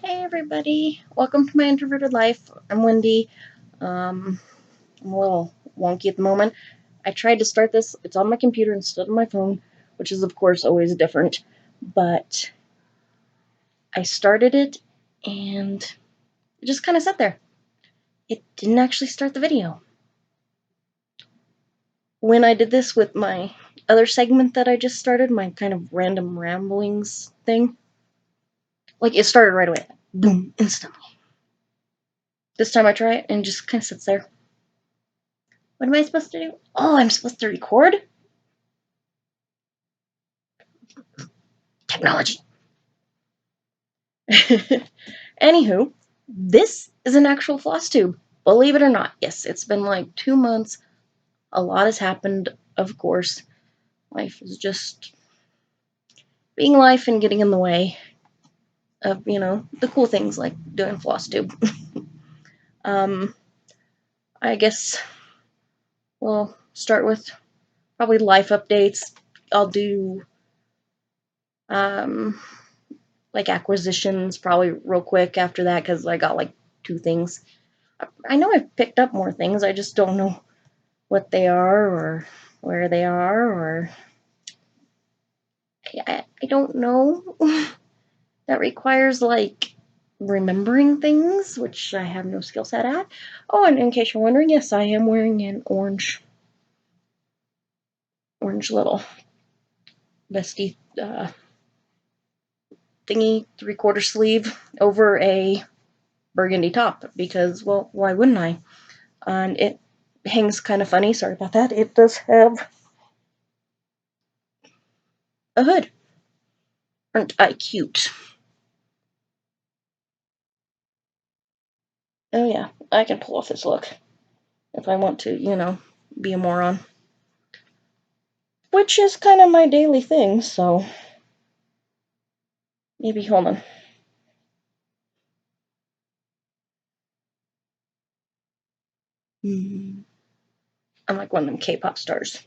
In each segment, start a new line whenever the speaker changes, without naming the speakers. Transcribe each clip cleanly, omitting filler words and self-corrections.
Hey everybody, welcome to my introverted life. I'm Wendy. I'm a little wonky at the moment. I tried to start this, it's on my computer instead of my phone, which is of course always different, but I started it and it just kind of sat there. It didn't actually start the video. When I did this with my other segment that I just started, my kind of random ramblings thing, like it started right away. Boom, instantly. This time I try it and it just kind of sits there. What am I supposed to do? Oh, I'm supposed to record? Technology. Anywho, this is an actual Flosstube. Believe it or not. Yes, it's been like 2 months. A lot has happened, of course. Life is just being life and getting in the way of, the cool things like doing Flosstube. I guess we'll start with probably life updates. I'll do like acquisitions probably real quick after that because I got like 2 things. I know I've picked up more things, I just don't know what they are or where they are, or I don't know. That requires like remembering things, which I have no skill set at. Oh, and in case you're wondering, yes, I am wearing an orange little vesty thingy 3/4 sleeve over a burgundy top because, well, why wouldn't I? And it hangs kind of funny. Sorry about that. It does have a hood. Aren't I cute? Oh yeah, I can pull off this look if I want to, be a moron. Which is kind of my daily thing, so maybe hold on. I'm like one of them K-pop stars.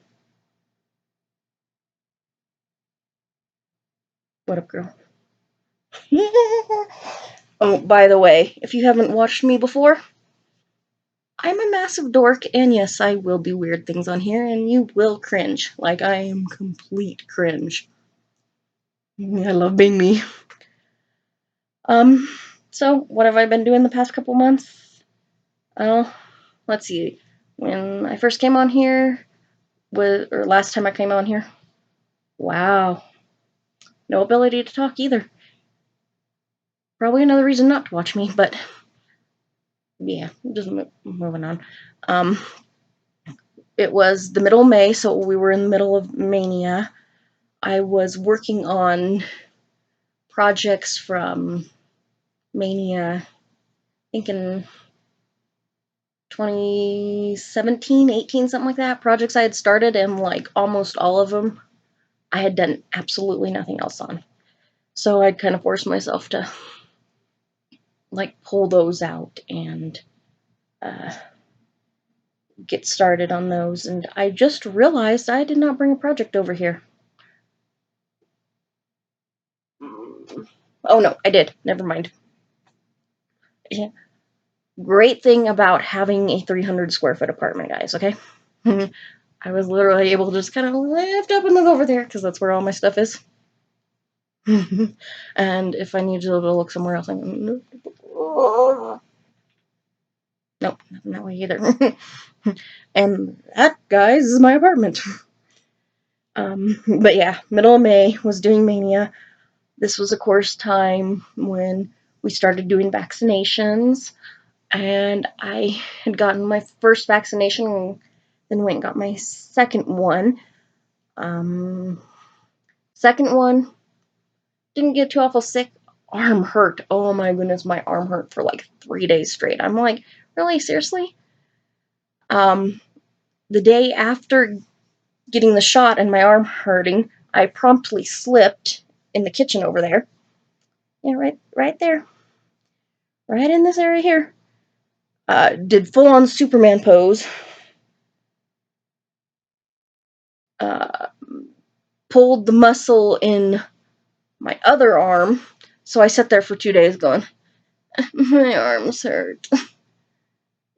What up, girl? Oh, by the way, if you haven't watched me before, I'm a massive dork, and yes, I will do weird things on here, and you will cringe. Like, I am complete cringe. I love being me. So, what have I been doing the past couple months? Let's see. When I first came on here, or last time I came on here, wow. No ability to talk either. Probably another reason not to watch me, but yeah, just moving on. It was the middle of May, so we were in the middle of Mania. I was working on projects from Mania, I think in 2017, 18, something like that. Projects I had started, and like almost all of them, I had done absolutely nothing else on. So I'd kind of forced myself to like pull those out and get started on those. And I just realized I did not bring a project over here. Oh no, I did. Never mind. Yeah. Great thing about having a 300 square foot apartment, guys, okay? I was literally able to just kind of lift up and look over there because that's where all my stuff is. And if I need to look somewhere else, I'm nope, nothing that way either. And that, guys, is my apartment. But yeah, middle of May was doing Mania. This was, of course, time when we started doing vaccinations, and I had gotten my first vaccination and then went and got my second one. Second one, didn't get too awful sick. Arm hurt. Oh my goodness, my arm hurt for like 3 days straight. I'm like, really? Seriously? The day after getting the shot and my arm hurting, I promptly slipped in the kitchen over there. Yeah, right there. Right in this area here. Did full-on Superman pose. Pulled the muscle in my other arm. So I sat there for 2 days going, My arms hurt.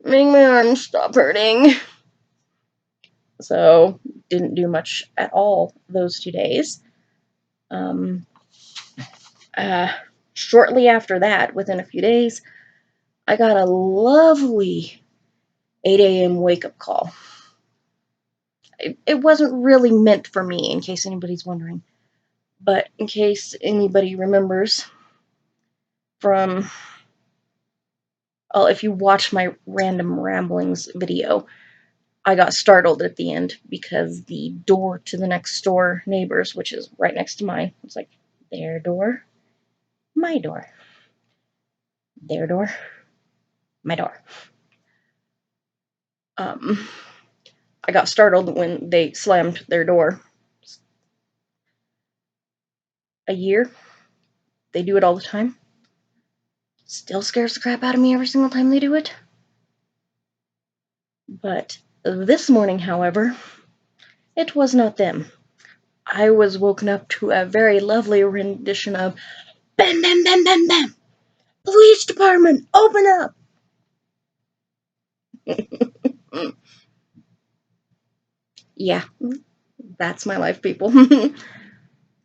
Make my arms stop hurting. So, didn't do much at all those 2 days. Um, uh, Shortly after that, within a few days, I got a lovely 8 a.m. wake up call. It wasn't really meant for me, in case anybody's wondering. But in case anybody remembers from, well, if you watch my random ramblings video, I got startled at the end because the door to the next door neighbors, which is right next to mine, was like, their door, my door, their door, my door. I got startled when they slammed their door. A year. They do it all the time. Still scares the crap out of me every single time they do it. But this morning, however, it was not them. I was woken up to a very lovely rendition of bam, bam, bam, bam, bam. Police department, open up. Yeah, that's my life, people.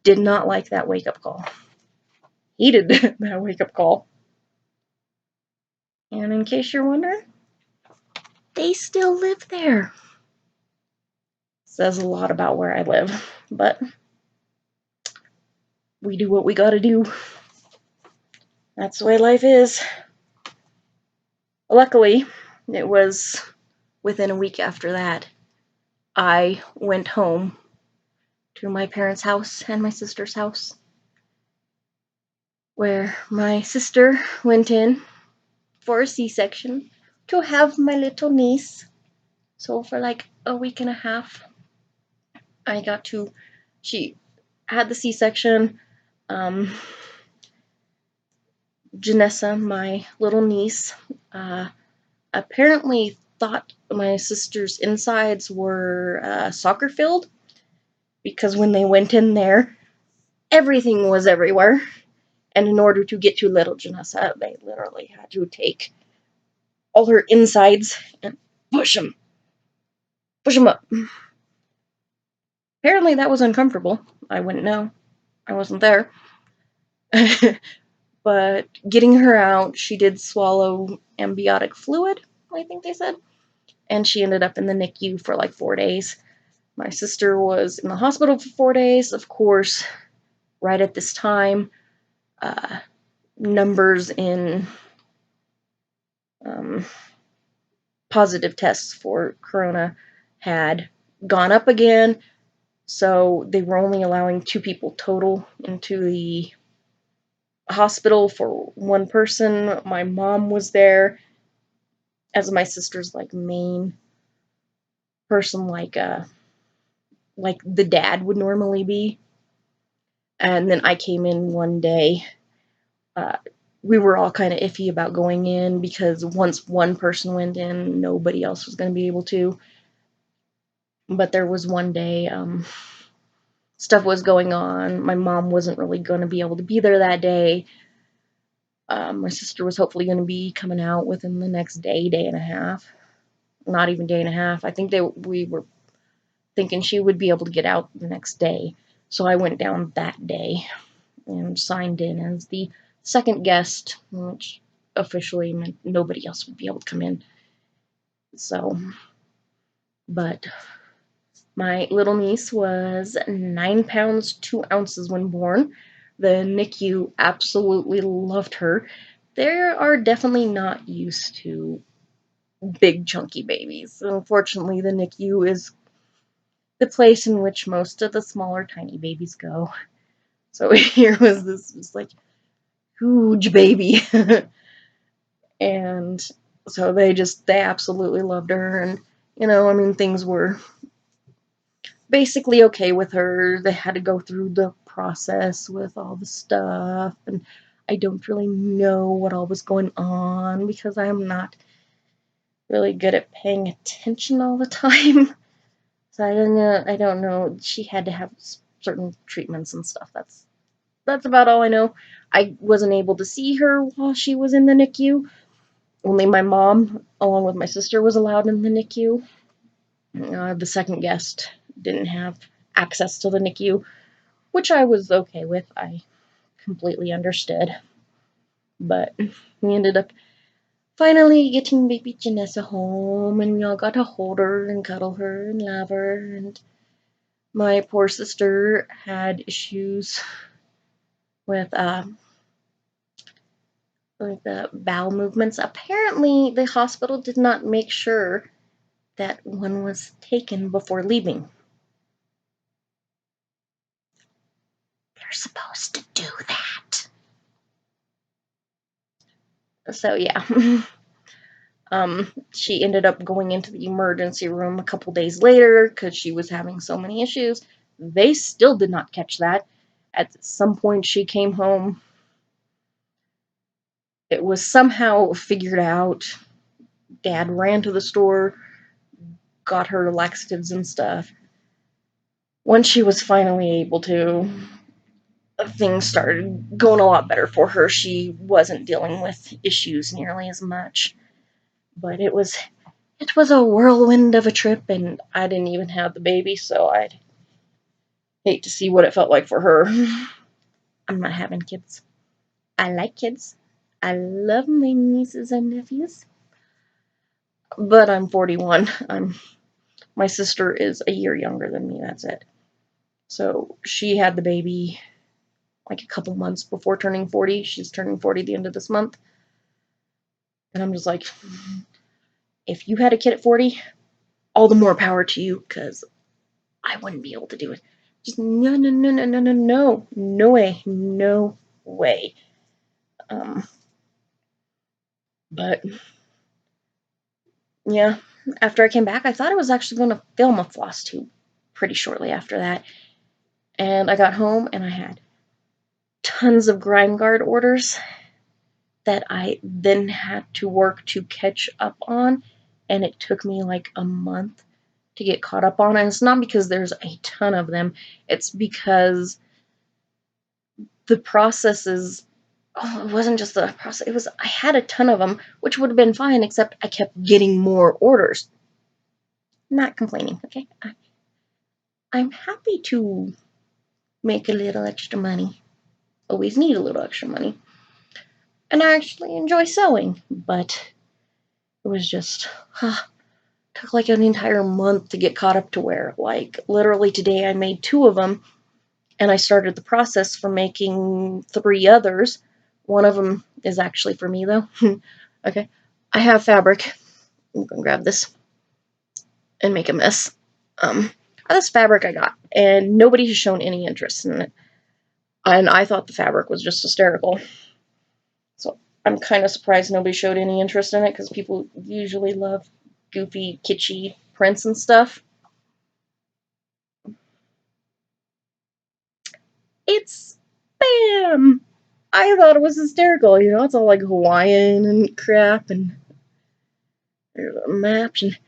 Did not like that wake up call. Hated that wake up call. And in case you're wondering, they still live there. Says a lot about where I live, but we do what we gotta do. That's the way life is. Luckily, it was within a week after that, I went home to my parents' house and my sister's house, where my sister went in for a C-section to have my little niece. So for like a week and a half, she had the C-section. Janessa, my little niece, apparently thought my sister's insides were a soccer field, because when they went in there, everything was everywhere. And in order to get to little Janessa, they literally had to take all her insides and push them up. Apparently that was uncomfortable. I wouldn't know. I wasn't there. But getting her out, she did swallow amniotic fluid, I think they said. And she ended up in the NICU for like 4 days. My sister was in the hospital for 4 days. Of course, right at this time, numbers in positive tests for corona had gone up again. So they were only allowing 2 people total into the hospital for one person. My mom was there as my sister's like main person, like the dad would normally be. And then I came in one day. We were all kind of iffy about going in because once one person went in, nobody else was going to be able to. But there was one day, stuff was going on. My mom wasn't really going to be able to be there that day. My sister was hopefully going to be coming out within the next day, day and a half. Not even day and a half. I think we were thinking she would be able to get out the next day. So I went down that day and signed in as the second guest, which officially meant nobody else would be able to come in. So, but my little niece was 9 pounds 2 ounces when born. The NICU absolutely loved her. They are definitely not used to big chunky babies. Unfortunately, the NICU is the place in which most of the smaller tiny babies go. So here was this like huge baby. And so they absolutely loved her. And, I mean, things were basically okay with her. They had to go through the process with all the stuff. And I don't really know what all was going on because I'm not really good at paying attention all the time. So I don't know. She had to have certain treatments and stuff. That's That's about all I know. I wasn't able to see her while she was in the NICU. Only my mom, along with my sister, was allowed in the NICU. The second guest didn't have access to the NICU, which I was okay with. I completely understood. But we ended up finally getting baby Janessa home, and we all got to hold her and cuddle her and love her. And my poor sister had issues with the bowel movements. Apparently, the hospital did not make sure that one was taken before leaving. They're supposed to do that. So yeah. She ended up going into the emergency room a couple days later because she was having so many issues. They still did not catch that. At some point, she came home. It was somehow figured out. Dad ran to the store, got her laxatives and stuff. Once she was finally able to, things started going a lot better for her. She wasn't dealing with issues nearly as much. But it was a whirlwind of a trip, and I didn't even have the baby, so I'd hate to see what it felt like for her. I'm not having kids. I like kids. I love my nieces and nephews. But I'm 41. My sister is a year younger than me, that's it. So she had the baby like a couple months before turning 40. She's turning 40 the end of this month. And I'm just like, if you had a kid at 40, all the more power to you, because I wouldn't be able to do it. Just no, no, no, no, no, no, no. No way. No way. But yeah, after I came back, I thought I was actually going to film a Flosstube pretty shortly after that. And I got home and I had tons of Grime Guard orders that I then had to work to catch up on. And it took me like a month to get caught up on. And it's not because there's a ton of them, it's because the process is. Oh, it wasn't just the process. It was I had a ton of them, which would have been fine, except I kept getting more orders. Not complaining, okay? I'm happy to make a little extra money. Always need a little extra money. And I actually enjoy sewing, but it was just, took like an entire month to get caught up to where, like, literally today I made 2 of them, and I started the process for making 3 others. One of them is actually for me, though. Okay. I have fabric. I'm gonna grab this and make a mess. This fabric I got, and nobody has shown any interest in it. And I thought the fabric was just hysterical. So I'm kind of surprised nobody showed any interest in it, because people usually love goofy, kitschy prints and stuff. It's spam! I thought it was hysterical, you know, it's all like Hawaiian and crap, and there's a map, and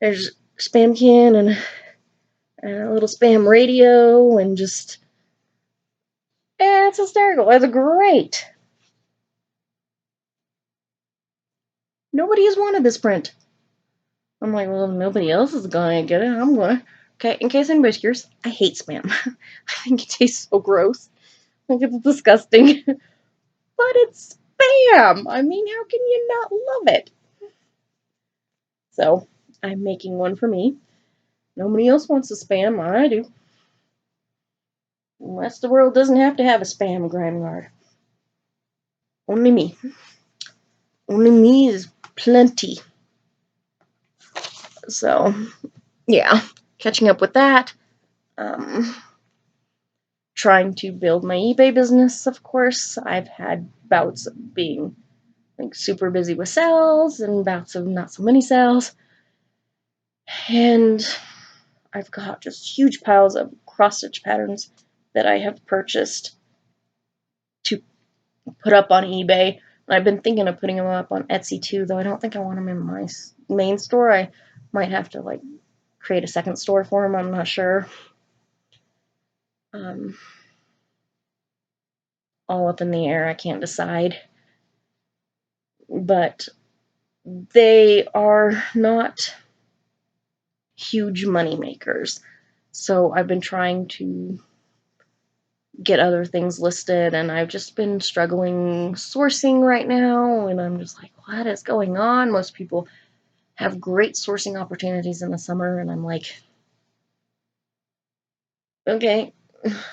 there's spam can, and a little spam radio, and just, it's hysterical. It's great. Nobody has wanted this print. I'm like, well, if nobody else is gonna get it, I'm gonna. Okay, in case anybody's curious, I hate spam. I think it tastes so gross. Like, it's disgusting. But it's spam! I mean, how can you not love it? So, I'm making one for me. Nobody else wants a spam. I do. The rest of the world doesn't have to have a spam Grime Guard. Only me. Only me is plenty. So, yeah. Catching up with that. Trying to build my eBay business, of course. I've had bouts of being like super busy with sales and bouts of not so many sales. And I've got just huge piles of cross-stitch patterns that I have purchased to put up on eBay. And I've been thinking of putting them up on Etsy too, though I don't think I want them in my main store. I might have to like create a second store for them. I'm not sure. all up in the air. I can't decide. But they are not huge money makers. So I've been trying to get other things listed, and I've just been struggling sourcing right now, and I'm just like, what is going on? Most people have great sourcing opportunities in the summer, and I'm like, okay,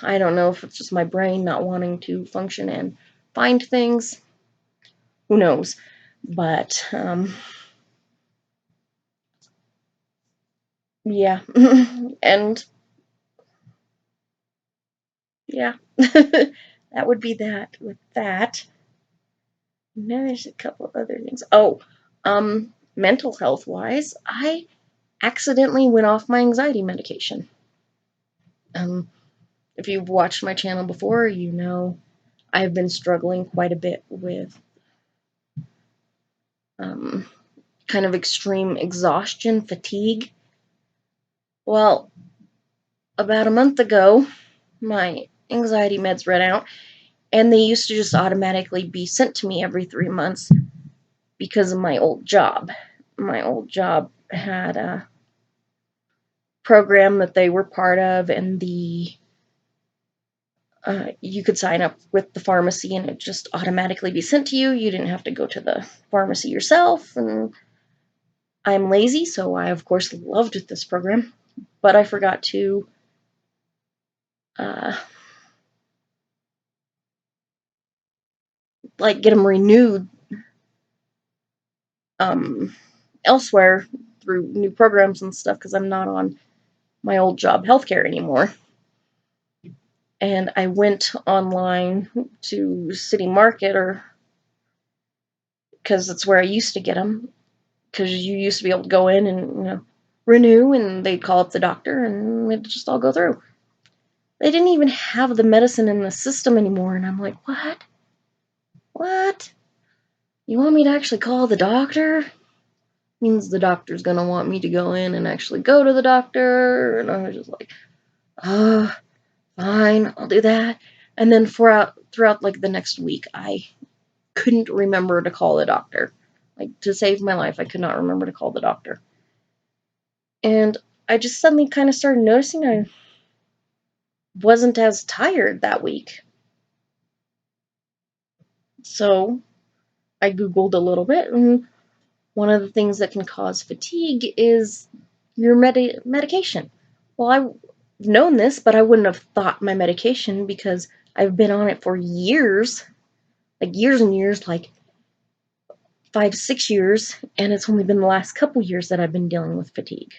I don't know if it's just my brain not wanting to function and find things. Who knows? But, yeah. And, yeah. That would be that with that. Now there's a couple other things. Oh, mental health wise, I accidentally went off my anxiety medication. Um, if you've watched my channel before, you know I've been struggling quite a bit with um, kind of extreme exhaustion, fatigue. Well, about a month ago, my anxiety meds ran out, and they used to just automatically be sent to me every 3 months because of my old job. My old job had a program that they were part of, and you could sign up with the pharmacy and it just automatically be sent to you. You didn't have to go to the pharmacy yourself. And I'm lazy, so I of course loved this program, but I forgot to uh, get them renewed um, elsewhere through new programs and stuff because I'm not on my old job healthcare anymore. And I went online to City Market, or because that's where I used to get them. Because you used to be able to go in and renew, and they'd call up the doctor, and it'd just all go through. They didn't even have the medicine in the system anymore, and I'm like, what? What? You want me to actually call the doctor? Means the doctor's gonna want me to go in and actually go to the doctor, and I was just like, oh, fine, I'll do that. And then throughout like the next week, I couldn't remember to call the doctor. Like, to save my life, I could not remember to call the doctor. And I just suddenly kind of started noticing I wasn't as tired that week. So I Googled a little bit, and one of the things that can cause fatigue is your medication. Well, I've known this, but I wouldn't have thought my medication because I've been on it for years, like years and years, like 5, 6 years, and it's only been the last couple years that I've been dealing with fatigue.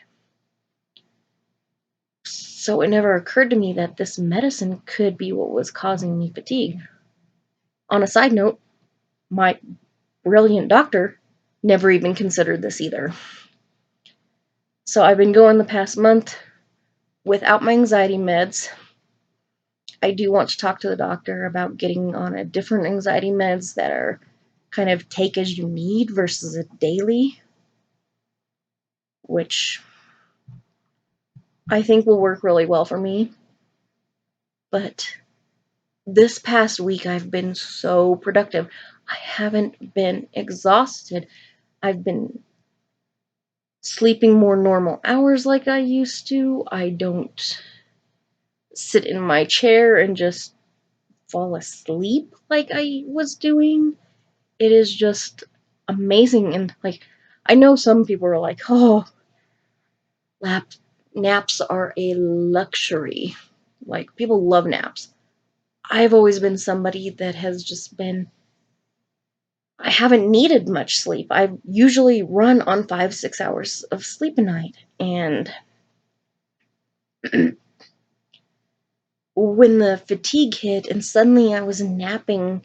So it never occurred to me that this medicine could be what was causing me fatigue. On a side note, my brilliant doctor never even considered this either. So I've been going the past month without my anxiety meds. I do want to talk to the doctor about getting on a different anxiety meds that are kind of take as you need versus a daily, which I think will work really well for me. But this past week I've been so productive. I haven't been exhausted. I've been sleeping more normal hours like I used to. I don't sit in my chair and just fall asleep like I was doing. It is just amazing. And like, I know some people are like, oh, lap naps are a luxury. Like, people love naps. I've always been somebody that has just been, I haven't needed much sleep. I usually run on 5, 6 hours of sleep a night. And when the fatigue hit and suddenly I was napping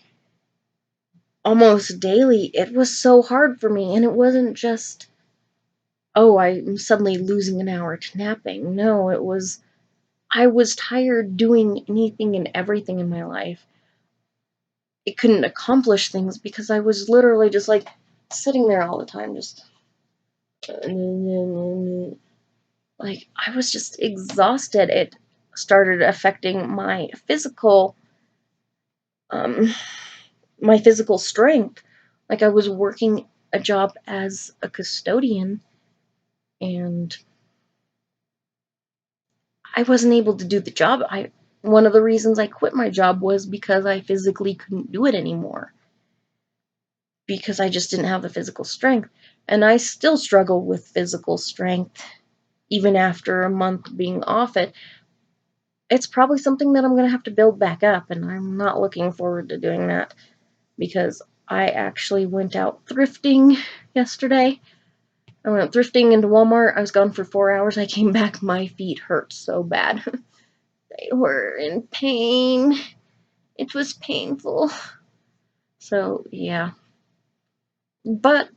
almost daily, it was so hard for me. And it wasn't just, oh, I'm suddenly losing an hour to napping. No, it was, I was tired doing anything and everything in my life. It couldn't accomplish things because I was literally just like sitting there all the time, just like, I was just exhausted. It started affecting my physical my physical strength. Like, I was working a job as a custodian, and I wasn't able to do the job. One of the reasons I quit my job was because I physically couldn't do it anymore, because I just didn't have the physical strength. And I still struggle with physical strength even after a month being off it. It's probably something that I'm going to have to build back up, and I'm not looking forward to doing that, because I actually went out thrifting yesterday. I went thrifting into Walmart. I was gone for 4 hours. I came back, my feet hurt so bad. They were in pain. It was painful. So, yeah. But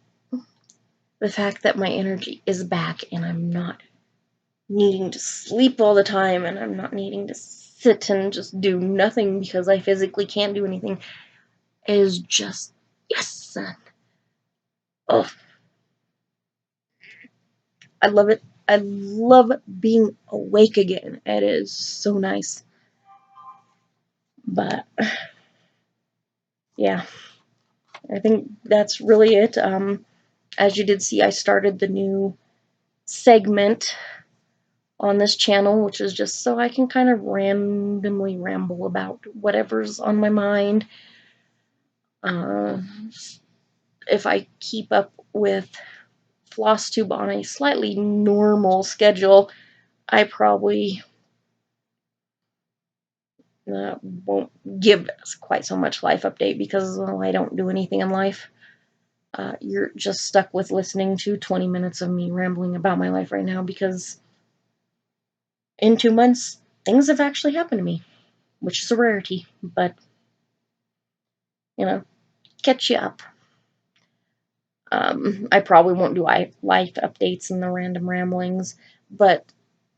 the fact that my energy is back and I'm not needing to sleep all the time and I'm not needing to sit and just do nothing because I physically can't do anything is just, yes. Oh, I love it. I love being awake again. It is so nice. But, yeah, I think that's really it. As you did see, I started the new segment on this channel, which is just so I can kind of randomly ramble about whatever's on my mind. Uh, if I keep up with Flosstube on a slightly normal schedule, I probably won't give quite so much life update, because I don't do anything in life. You're just stuck with listening to 20 minutes of me rambling about my life right now, because in 2 months, things have actually happened to me, which is a rarity, but, catch you up. I probably won't do life updates and the random ramblings, but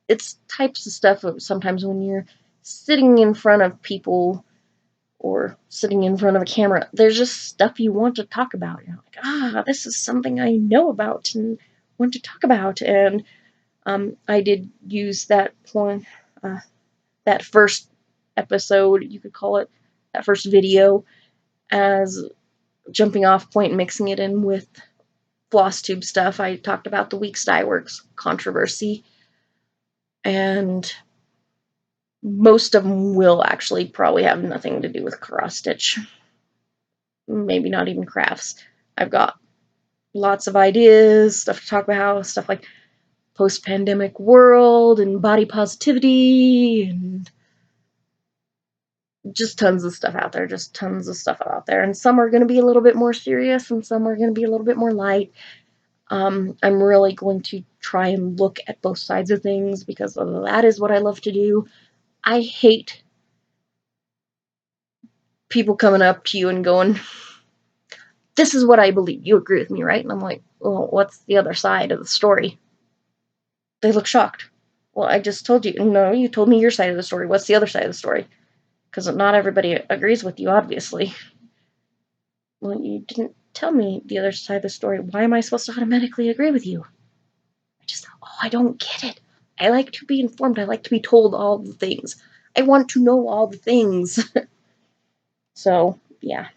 it's types of stuff of sometimes when you're sitting in front of people or sitting in front of a camera, there's just stuff you want to talk about. You're like, this is something I know about and want to talk about. And I did use that point, that first episode, you could call it, that first video, as jumping off point, mixing it in with Flosstube stuff. I talked about the Week Styworks controversy, and most of them will actually probably have nothing to do with cross stitch. Maybe not even crafts. I've got lots of ideas, stuff to talk about, stuff like post-pandemic world and body positivity, and just tons of stuff out there. Just tons of stuff out there. And some are going to be a little bit more serious, and some are going to be a little bit more light. I'm really going to try and look at both sides of things, because that is what I love to do. I hate people coming up to you and going, this is what I believe. You agree with me, right? And I'm like, well, what's the other side of the story? They look shocked. Well, I just told you. No, you told me your side of the story. What's the other side of the story? Because not everybody agrees with you, obviously. Well, you didn't tell me the other side of the story. Why am I supposed to automatically agree with you? I don't get it. I like to be informed. I like to be told all the things. I want to know all the things. So, yeah.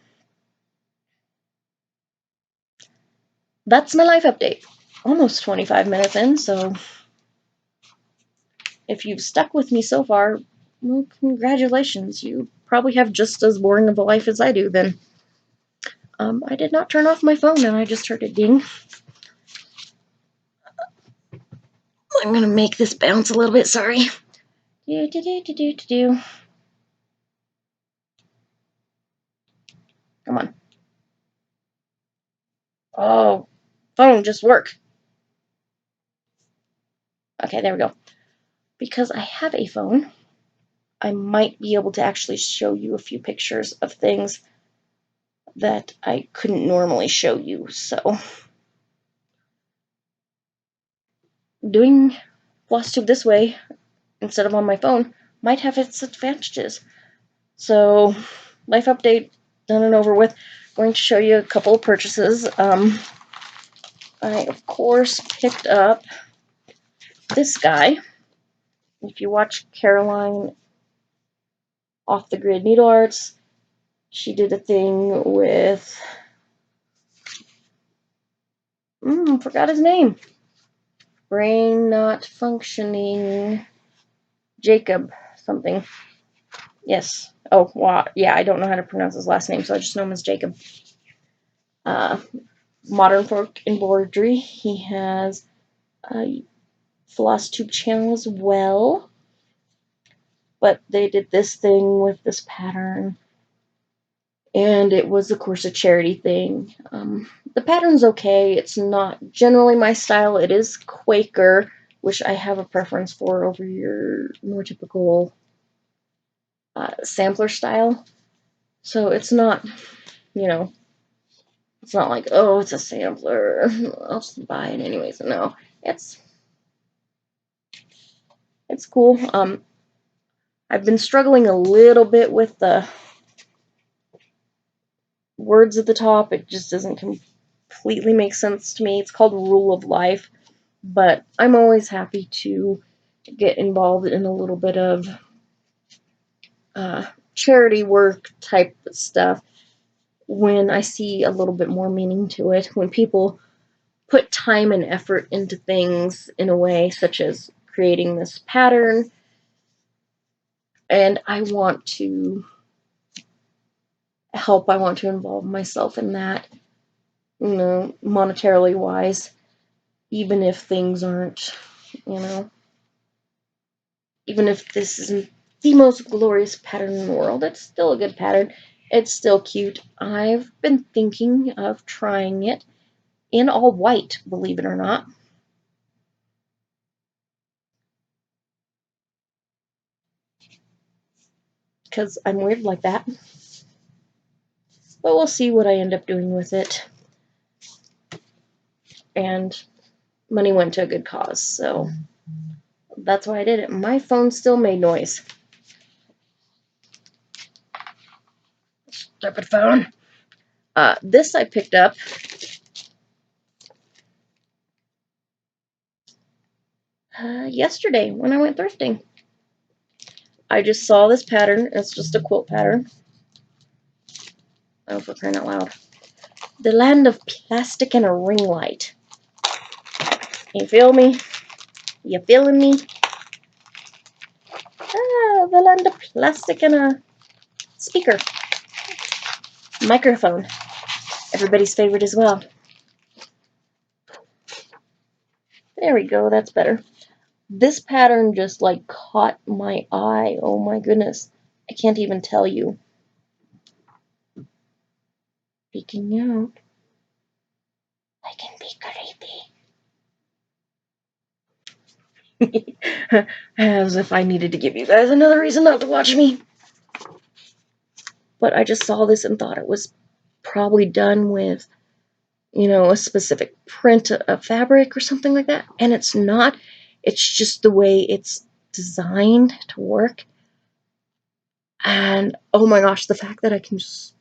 That's my life update. Almost 25 minutes in, so if you've stuck with me so far, well, congratulations. You probably have just as boring of a life as I do, then. I did not turn off my phone, and I just heard a ding. I'm gonna make this bounce a little bit, sorry. Do. Come on. Oh, phone, just work. Okay, there we go. Because I have a phone, I might be able to actually show you a few pictures of things that I couldn't normally show you. So, doing Flosstube this way instead of on my phone might have its advantages. So, life update done and over with. Going to show you a couple of purchases. I, of course, picked up this guy. If you watch Caroline Off the Grid Needle Arts, She did a thing with, forgot his name. Brain not functioning. Jacob something. Yes. Oh, wow. Yeah, I don't know how to pronounce his last name, so I just know him as Jacob. Modern Folk Embroidery. He has a Flosstube channel as well. But they did this thing with this pattern. And it was, of course, a charity thing. The pattern's okay. It's not generally my style. It is Quaker, which I have a preference for over your more typical sampler style. So it's not, it's not like, oh, it's a sampler, I'll just buy it anyways. No, it's cool. I've been struggling a little bit with the words at the top. It just doesn't completely make sense to me. It's called Rule of Life, but I'm always happy to get involved in a little bit of charity work type stuff when I see a little bit more meaning to it, when people put time and effort into things in a way such as creating this pattern, and I want to help. I want to involve myself in that, monetarily wise, even if things aren't, even if this isn't the most glorious pattern in the world, it's still a good pattern. It's still cute. I've been thinking of trying it in all white, believe it or not. Because I'm weird like that. But we'll see what I end up doing with it. And money went to a good cause, so that's why I did it. My phone still made noise. Stupid phone. This I picked up yesterday when I went thrifting. I just saw this pattern. It's just a quilt pattern. Oh, for crying out loud. The land of plastic and a ring light. You feel me? You feeling me? The land of plastic and a speaker. Microphone. Everybody's favorite as well. There we go, that's better. This pattern just like caught my eye. Oh my goodness. I can't even tell you. Speaking out. I can be creepy. As if I needed to give you guys another reason not to watch me. But I just saw this and thought it was probably done with, a specific print of fabric or something like that. And it's not. It's just the way it's designed to work. And oh my gosh, the fact that I can just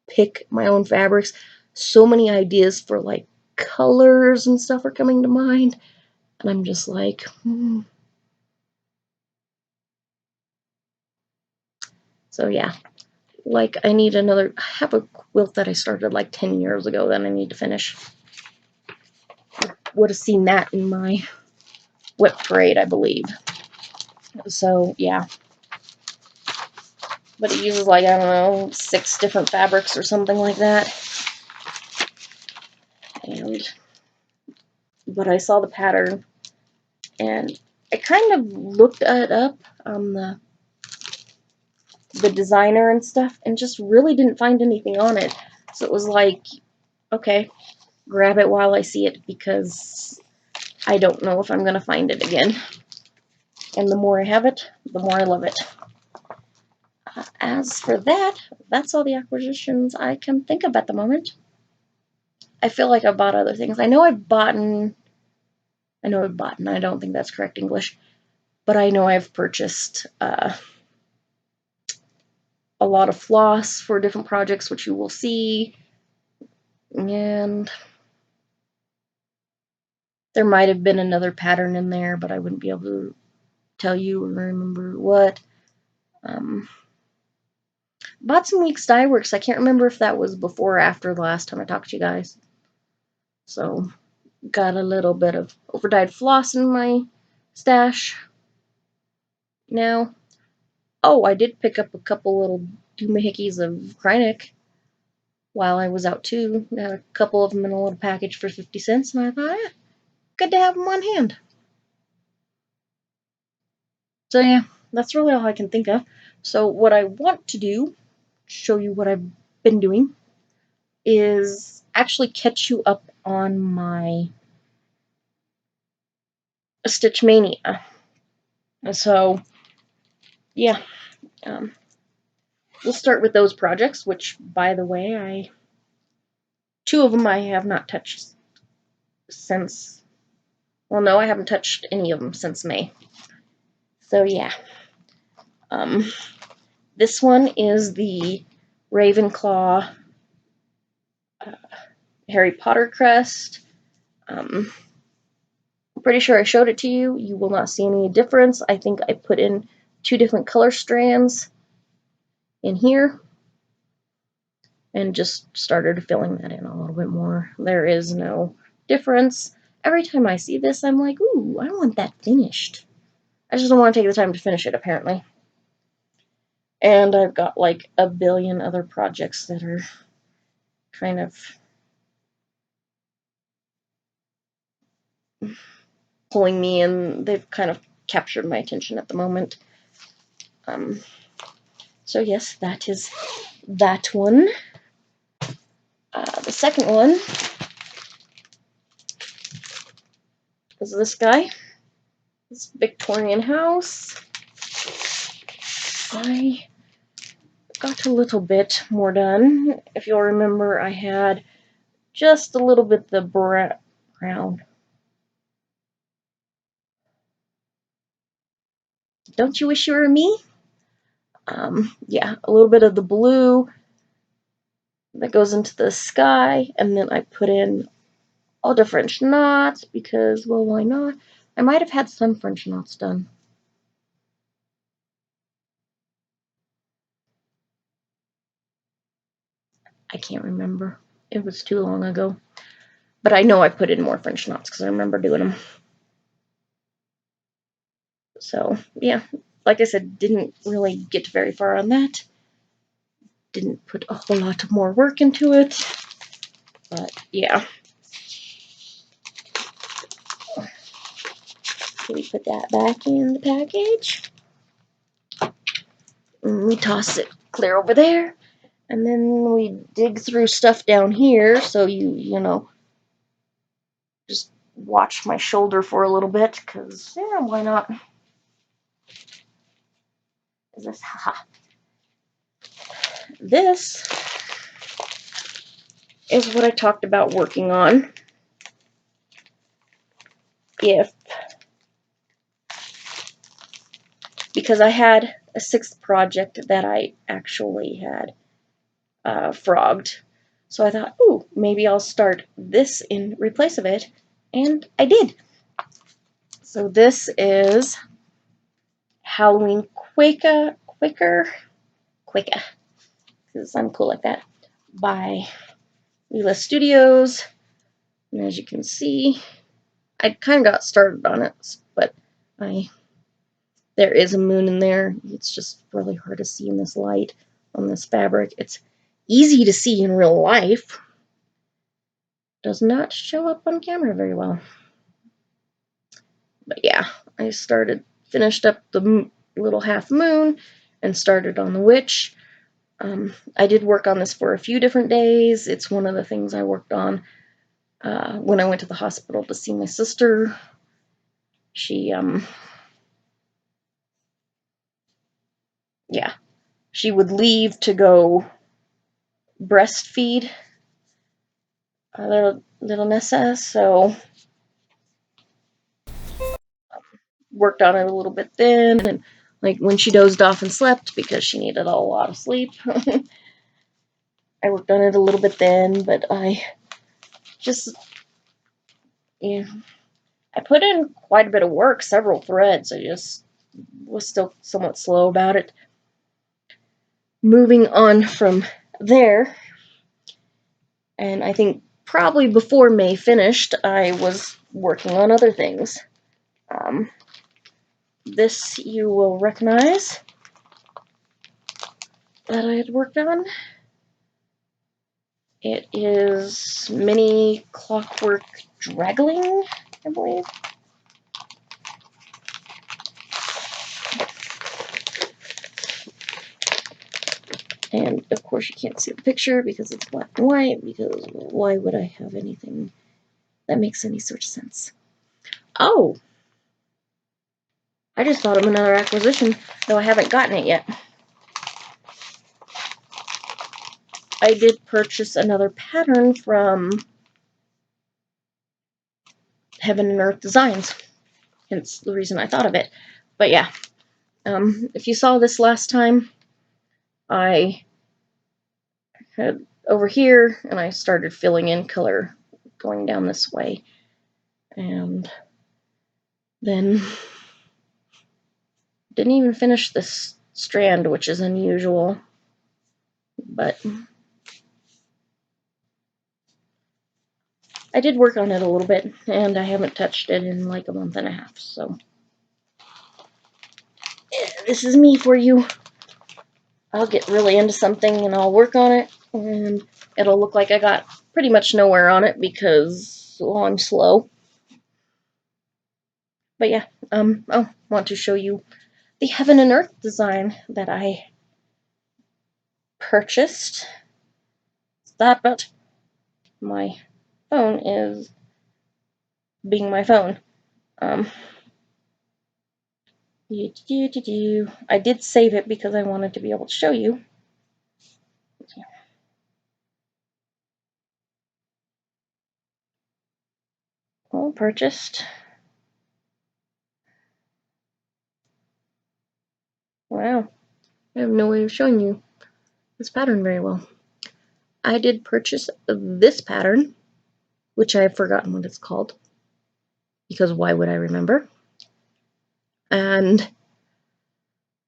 pick my own fabrics. So many ideas for like colors and stuff are coming to mind. And I'm just like, So yeah, like I need another, I have a quilt that I started like 10 years ago that I need to finish. Would have seen that in my whip parade, I believe. So yeah. But it uses like, I don't know, 6 different fabrics or something like that. But I saw the pattern and I kind of looked it up on the designer and stuff and just really didn't find anything on it. So it was like, okay, grab it while I see it because I don't know if I'm going to find it again. And the more I have it, the more I love it. As for that, that's all the acquisitions I can think of at the moment. I feel like I've bought other things. I know I've bought, I don't think that's correct English, but I know I've purchased a lot of floss for different projects, which you will see. And there might have been another pattern in there, but I wouldn't be able to tell you or remember what. bought some Weeks Dye Works. I can't remember if that was before or after the last time I talked to you guys. So, got a little bit of overdyed floss in my stash now. Oh, I did pick up a couple little doohickeys of Krynic while I was out too. Got a couple of them in a little package for 50 cents, and I thought, yeah, good to have them on hand. So yeah, that's really all I can think of. So what I want to do, show you what I've been doing, is actually catch you up on my Stitch Mania. So yeah, we'll start with those projects, which, by the way, two of them I have not touched since, well, no, I haven't touched any of them since May. So yeah, this one is the Ravenclaw Harry Potter crest. I'm pretty sure I showed it to you. You will not see any difference. I think I put in 2 different color strands in here and just started filling that in a little bit more. There is no difference. Every time I see this, I'm like, ooh, I want that finished. I just don't want to take the time to finish it, apparently. And I've got like a billion other projects that are kind of pulling me in. They've kind of captured my attention at the moment. So yes, that is that one. The second one is this guy. This Victorian house. I got a little bit more done. If you'll remember, I had just a little bit the brown. Don't you wish you were me? Yeah, a little bit of the blue that goes into the sky, and then I put in all the French knots because, well, why not? I might have had some French knots done. I can't remember. It was too long ago. But I know I put in more French knots because I remember doing them. So, yeah, like I said, didn't really get very far on that. Didn't put a whole lot more work into it. But, yeah. We put that back in the package. And we toss it clear over there. And then we dig through stuff down here, so you know, just watch my shoulder for a little bit, because, yeah, why not? Is this, haha. This is what I talked about working on. Because I had a 6th project that I actually had frogged. So I thought, ooh, maybe I'll start this in replace of it. And I did. So this is Halloween Quaker, because I'm cool like that, by Leela Studios. And as you can see, I kind of got started on it, but there is a moon in there. It's just really hard to see in this light on this fabric. It's easy to see in real life. Does not show up on camera very well. But yeah, I finished up the little half moon and started on the witch. I did work on this for a few different days. It's one of the things I worked on when I went to the hospital to see my sister. She, yeah, she would leave to go breastfeed little Nessa, so worked on it a little bit then, and like when she dozed off and slept because she needed a lot of sleep. I worked on it a little bit then, but I just, yeah, I put in quite a bit of work, several threads. I just was still somewhat slow about it. moving on from there, and I think probably before May finished, I was working on other things. This you will recognize that I had worked on. It is mini clockwork draggling, I believe. And of course you can't see the picture because it's black and white, because why would I have anything that makes any sort of sense? Oh! I just thought of another acquisition, though I haven't gotten it yet. I did purchase another pattern from Heaven and Earth Designs. Hence the reason I thought of it. But yeah, if you saw this last time, I had over here, and I started filling in color going down this way. And then didn't even finish this strand, which is unusual. But I did work on it a little bit, and I haven't touched it in like a month and a half, so this is me for you. I'll get really into something and I'll work on it, and it'll look like I got pretty much nowhere on it because, well, I'm slow. But yeah, I want to show you the Heaven and Earth design that I purchased. Stop it. My phone is being my phone. I did save it because I wanted to be able to show you. All purchased. Wow. I have no way of showing you this pattern very well. I did purchase this pattern, which I have forgotten what it's called, because why would I remember? And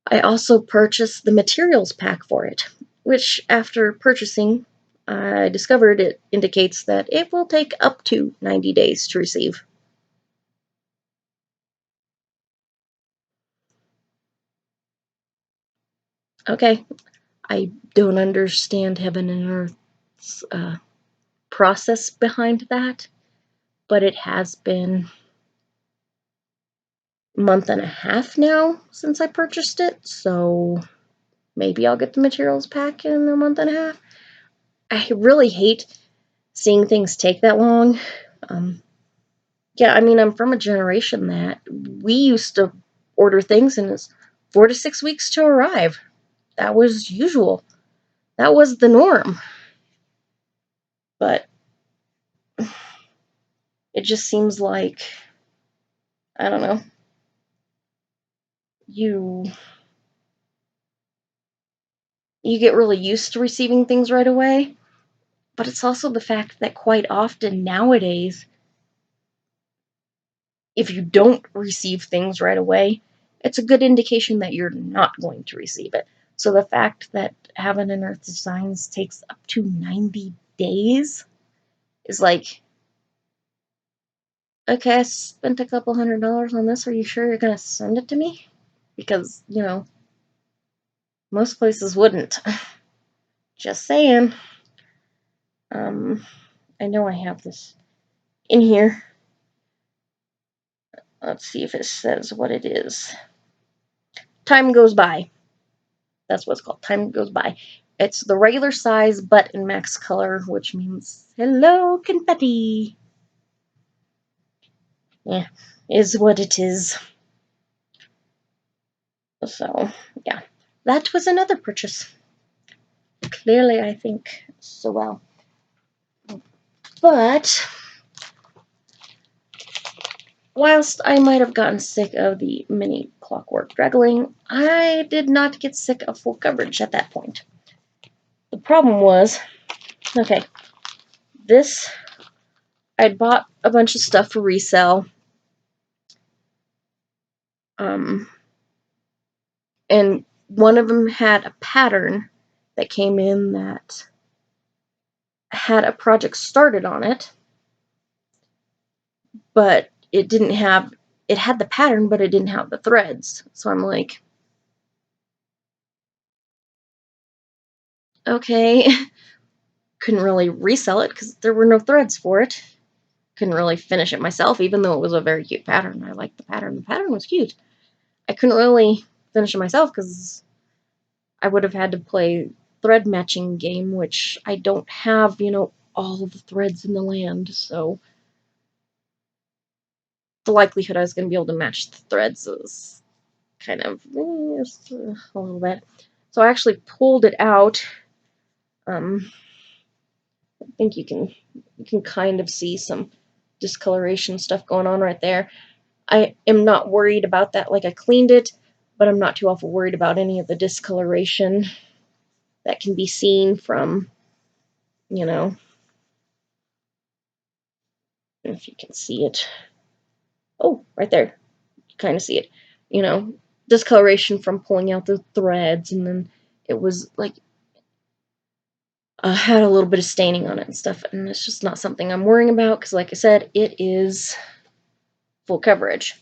I also purchased the materials pack for it, which after purchasing, I discovered it indicates that it will take up to 90 days to receive. Okay, I don't understand Heaven and Earth's process behind that, but it has been a month and a half now since I purchased it, so maybe I'll get the materials pack in a month and a half. I really hate seeing things take that long. Yeah, I mean, I'm from a generation that we used to order things and it's 4 to 6 weeks to arrive. That was usual. That was the norm. But it just seems like, I don't know, you get really used to receiving things right away. But it's also the fact that quite often nowadays, if you don't receive things right away, it's a good indication that you're not going to receive it. So the fact that Heaven and Earth Designs takes up to 90 days is like, okay, I spent a couple $100 on this. Are you sure you're going to send it to me? Because, most places wouldn't. Just saying. I know I have this in here. Let's see if it says what it is. Time Goes By. That's what it's called. Time Goes By. It's the regular size, but in max color, which means hello, confetti. Yeah, is what it is. So, yeah. That was another purchase. Clearly, I think so well. But whilst I might have gotten sick of the mini clockwork draggling, I did not get sick of full coverage at that point. The problem was, okay, this, I'd bought a bunch of stuff for resale, and one of them had a pattern that came in that had a project started on it, but it had the pattern, but it didn't have the threads. So I'm like, okay. Couldn't really resell it because there were no threads for it. Couldn't really finish it myself, even though it was a very cute pattern. I liked the pattern. The pattern was cute. I couldn't really finish it myself because I would have had to play thread matching game, which I don't have, all of the threads in the land, so the likelihood I was going to be able to match the threads was kind of just a little bit. So I actually pulled it out. I think you can kind of see some discoloration stuff going on right there. I am not worried about that. Like, I cleaned it, but I'm not too awful worried about any of the discoloration that can be seen from, if you can see it. Oh, right there. You kind of see it. Discoloration from pulling out the threads, and then it was like had a little bit of staining on it and stuff, and it's just not something I'm worrying about because, like I said, it is full coverage.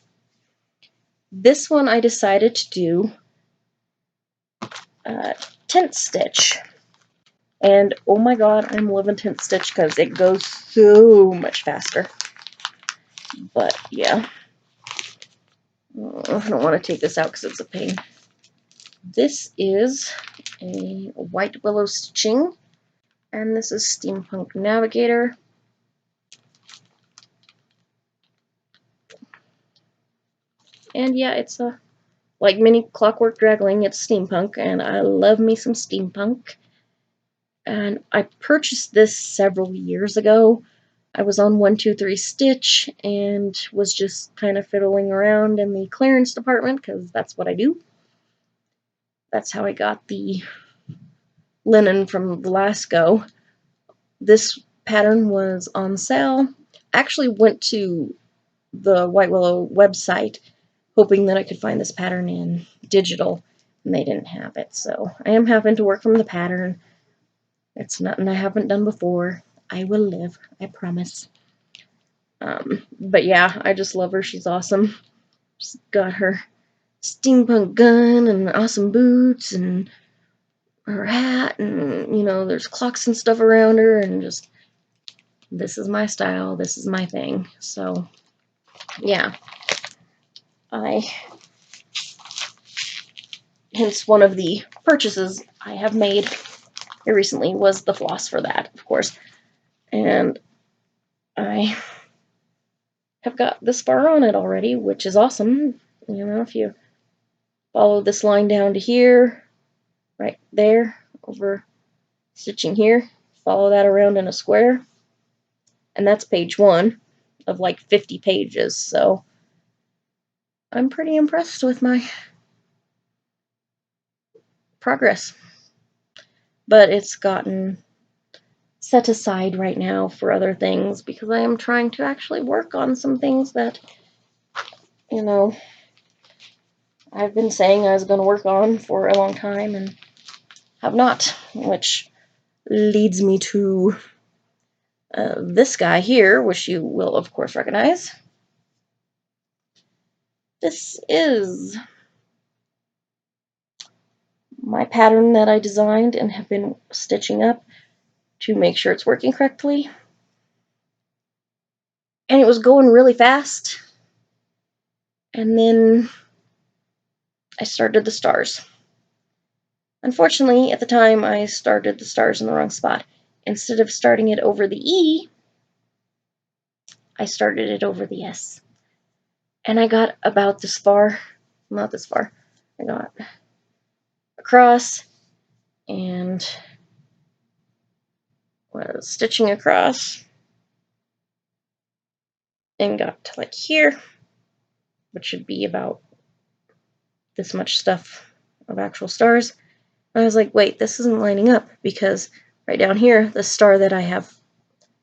This one I decided to do tent stitch, and oh my god, I'm loving tent stitch because it goes so much faster. But yeah, I don't want to take this out because it's a pain. This is a white willow stitching, and this is Steampunk Navigator. And yeah, it's like mini Clockwork Dragling, it's steampunk, and I love me some steampunk. And I purchased this several years ago. I was on 123 Stitch and was just kind of fiddling around in the clearance department because that's what I do. That's how I got the linen from the last go. This pattern was on sale. I actually went to the White Willow website hoping that I could find this pattern in digital, and they didn't have it. So I am having to work from the pattern. It's nothing I haven't done before. I will live, I promise. But yeah, I just love her. She's awesome. She's got her steampunk gun and awesome boots and her hat, and there's clocks and stuff around her, and just, this is my style, this is my thing. So yeah, hence one of the purchases I have made here recently was the floss for that, of course. And I have got this far on it already, which is awesome. If you follow this line down to here, right there, over stitching here, follow that around in a square, and that's page 1 of like 50 pages, so I'm pretty impressed with my progress. But it's gotten set aside right now for other things because I am trying to actually work on some things that, I've been saying I was going to work on for a long time and have not, which leads me to this guy here, which you will of course recognize. This is my pattern that I designed and have been stitching up to make sure it's working correctly. And it was going really fast. And then I started the stars. Unfortunately, at the time, I started the stars in the wrong spot. Instead of starting it over the E, I started it over the S. And I got about this far. Not this far. I got across and was stitching across and got to like here, which should be about this much stuff of actual stars. And I was like, wait, this isn't lining up because right down here, the star that I have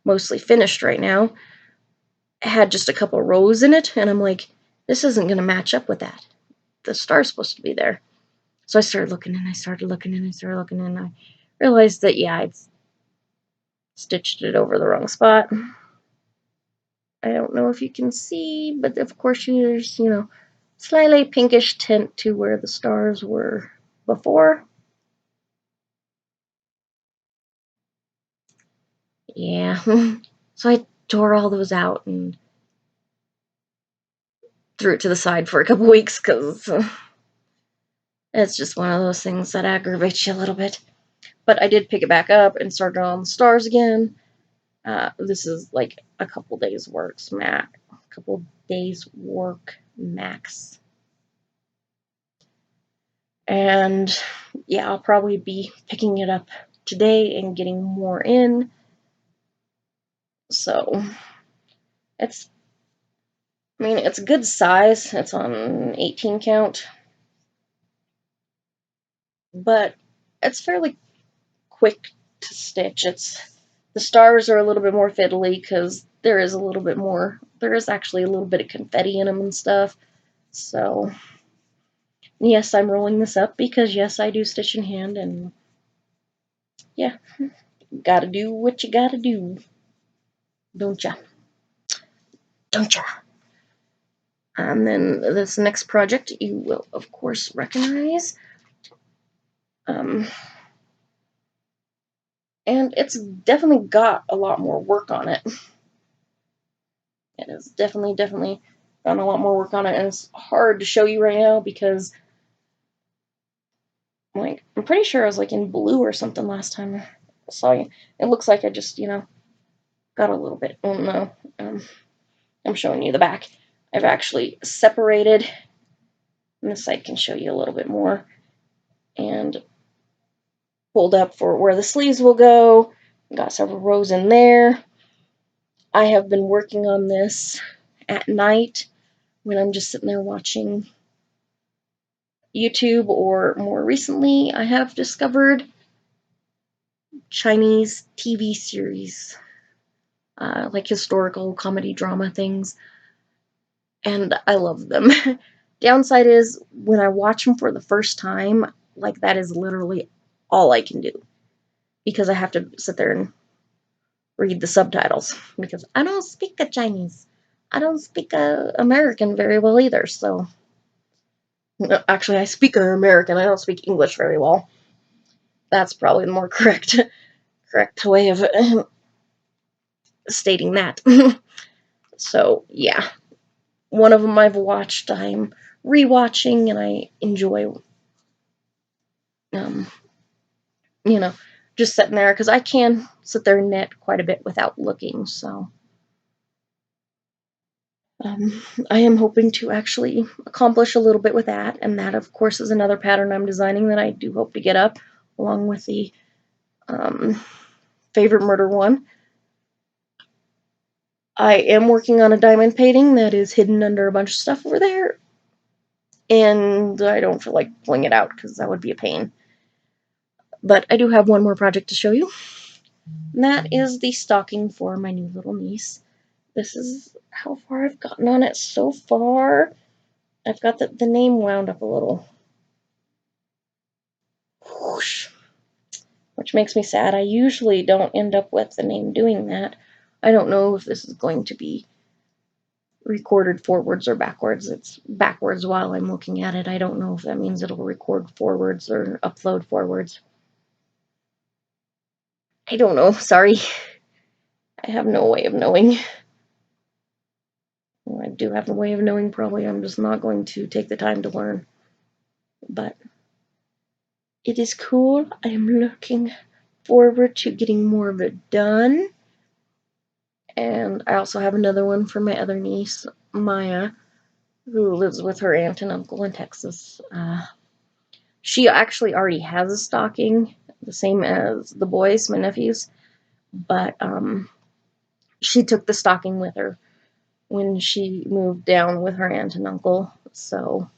mostly finished right now had just a couple rows in it, and I'm like, this isn't going to match up with that. The star's supposed to be there. So I started looking, and I started looking, and I started looking, and I realized that, yeah, I'd stitched it over the wrong spot. I don't know if you can see, but of course there's, slightly pinkish tint to where the stars were before. Yeah. So I tore all those out and threw it to the side for a couple weeks because it's just one of those things that aggravates you a little bit. But I did pick it back up and started on the stars again. This is like a couple days work max. And yeah, I'll probably be picking it up today and getting more in. So it's a good size. It's on 18 count, but it's fairly quick to stitch. The stars are a little bit more fiddly because there is actually a little bit of confetti in them and stuff. So yes, I'm rolling this up because yes, I do stitch in hand, and yeah, gotta do what you gotta do, don't ya? Don't ya? And then this next project you will of course recognize. And it's definitely got a lot more work on it. It has definitely got a lot more work on it, and it's hard to show you right now because, like, I'm pretty sure I was like in blue or something last time I saw you. It looks like I just, got a little bit. Oh no, I'm showing you the back. I've actually separated, and this side can show you a little bit more, and pulled up for where the sleeves will go. Got several rows in there. I have been working on this at night when I'm just sitting there watching YouTube, or more recently, I have discovered Chinese TV series, like historical comedy drama things, and I love them. Downside is when I watch them for the first time, like that is literally all I can do because I have to sit there and read the subtitles because I don't speak a Chinese. I don't speak American very well either, so actually I speak American. I don't speak English very well. That's probably the more correct way of stating that. So yeah, one of them I've watched. I'm rewatching, and I enjoy, um, you know, just sitting there because I can sit there and knit quite a bit without looking. So I am hoping to actually accomplish a little bit with that, and that of course is another pattern I'm designing that I do hope to get up, along with the um, favorite murder one. I am working on a diamond painting that is hidden under a bunch of stuff over there, and I don't feel like pulling it out because that would be a pain. But I do have one more project to show you, and that is the stocking for my new little niece. This is how far I've gotten on it so far. I've got the name wound up a little. Whoosh. Which makes me sad. I usually don't end up with the name doing that. I don't know if this is going to be recorded forwards or backwards. It's backwards while I'm looking at it. I don't know if that means it'll record forwards or upload forwards. I don't know. Sorry. I have no way of knowing. Well, I do have a way of knowing, probably. I'm just not going to take the time to learn. But it is cool. I am looking forward to getting more of it done. And I also have another one for my other niece, Maya, who lives with her aunt and uncle in Texas. She actually already has a stocking, the same as the boys, my nephews, but she took the stocking with her when she moved down with her aunt and uncle. So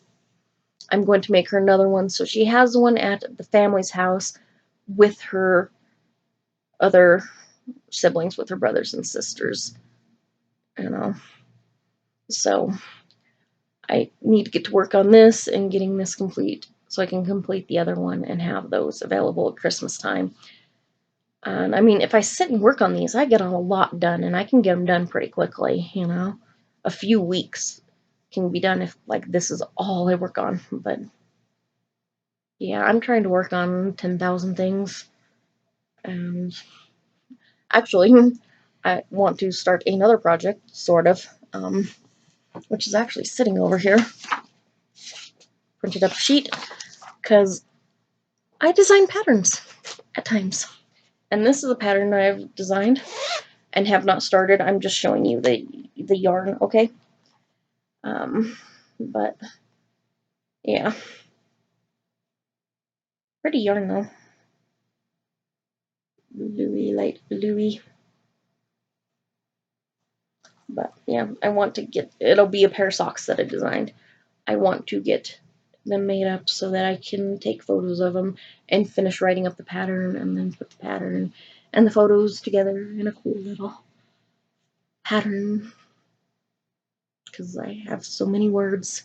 I'm going to make her another one. So she has one at the family's house with her other siblings, with her brothers and sisters. So I need to get to work on this and getting this complete so I can complete the other one and have those available at Christmas time. And I mean, if I sit and work on these, I get a lot done, and I can get them done pretty quickly, you know. A few weeks can be done if, like, this is all I work on. But yeah, I'm trying to work on 10,000 things. And actually, I want to start another project, sort of, which is actually sitting over here, printed up sheet, because I design patterns at times. And this is a pattern I've designed and have not started. I'm just showing you the yarn, okay? But yeah, pretty yarn though. Bluey, light bluey. But yeah, I want to get, it'll be a pair of socks that I designed. I want to get them made up so that I can take photos of them and finish writing up the pattern and then put the pattern and the photos together in a cool little pattern. Because I have so many words,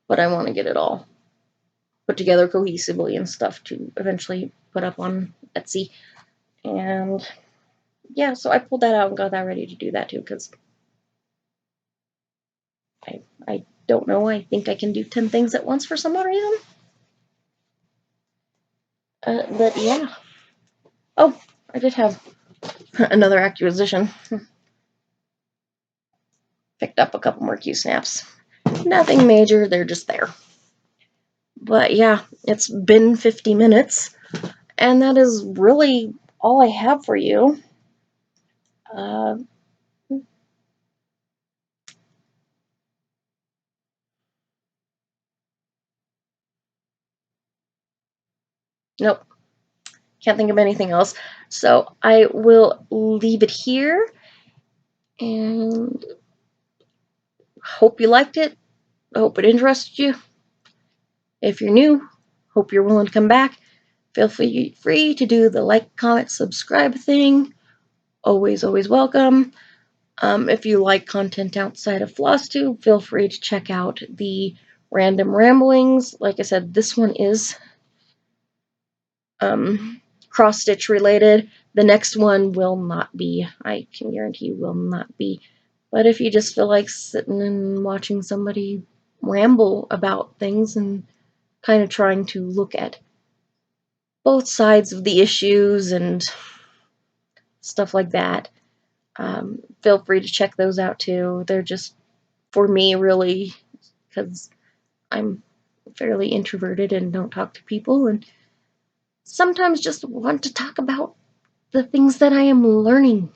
but I want to get it all put together cohesively and stuff to eventually put up on Etsy. And yeah, so I pulled that out and got that ready to do that too, because I don't know, I think I can do 10 things at once for some reason. But yeah. Oh, I did have another acquisition. Picked up a couple more Q-snaps. Nothing major, they're just there. But yeah, it's been 50 minutes, and that is really all I have for you. Nope, can't think of anything else. So I will leave it here, and hope you liked it. Hope it interested you. If you're new, hope you're willing to come back. Feel free to do the like, comment, subscribe thing. Always, always welcome. If you like content outside of Flosstube, feel free to check out the Random Ramblings. Like I said, this one is cross-stitch related. The next one will not be. I can guarantee you will not be. But if you just feel like sitting and watching somebody ramble about things and kind of trying to look at both sides of the issues and stuff like that, feel free to check those out too. They're just, for me, really, because I'm fairly introverted and don't talk to people, and sometimes just want to talk about the things that I am learning.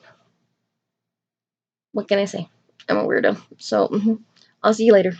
What can I say? I'm a weirdo. So, I'll see you later.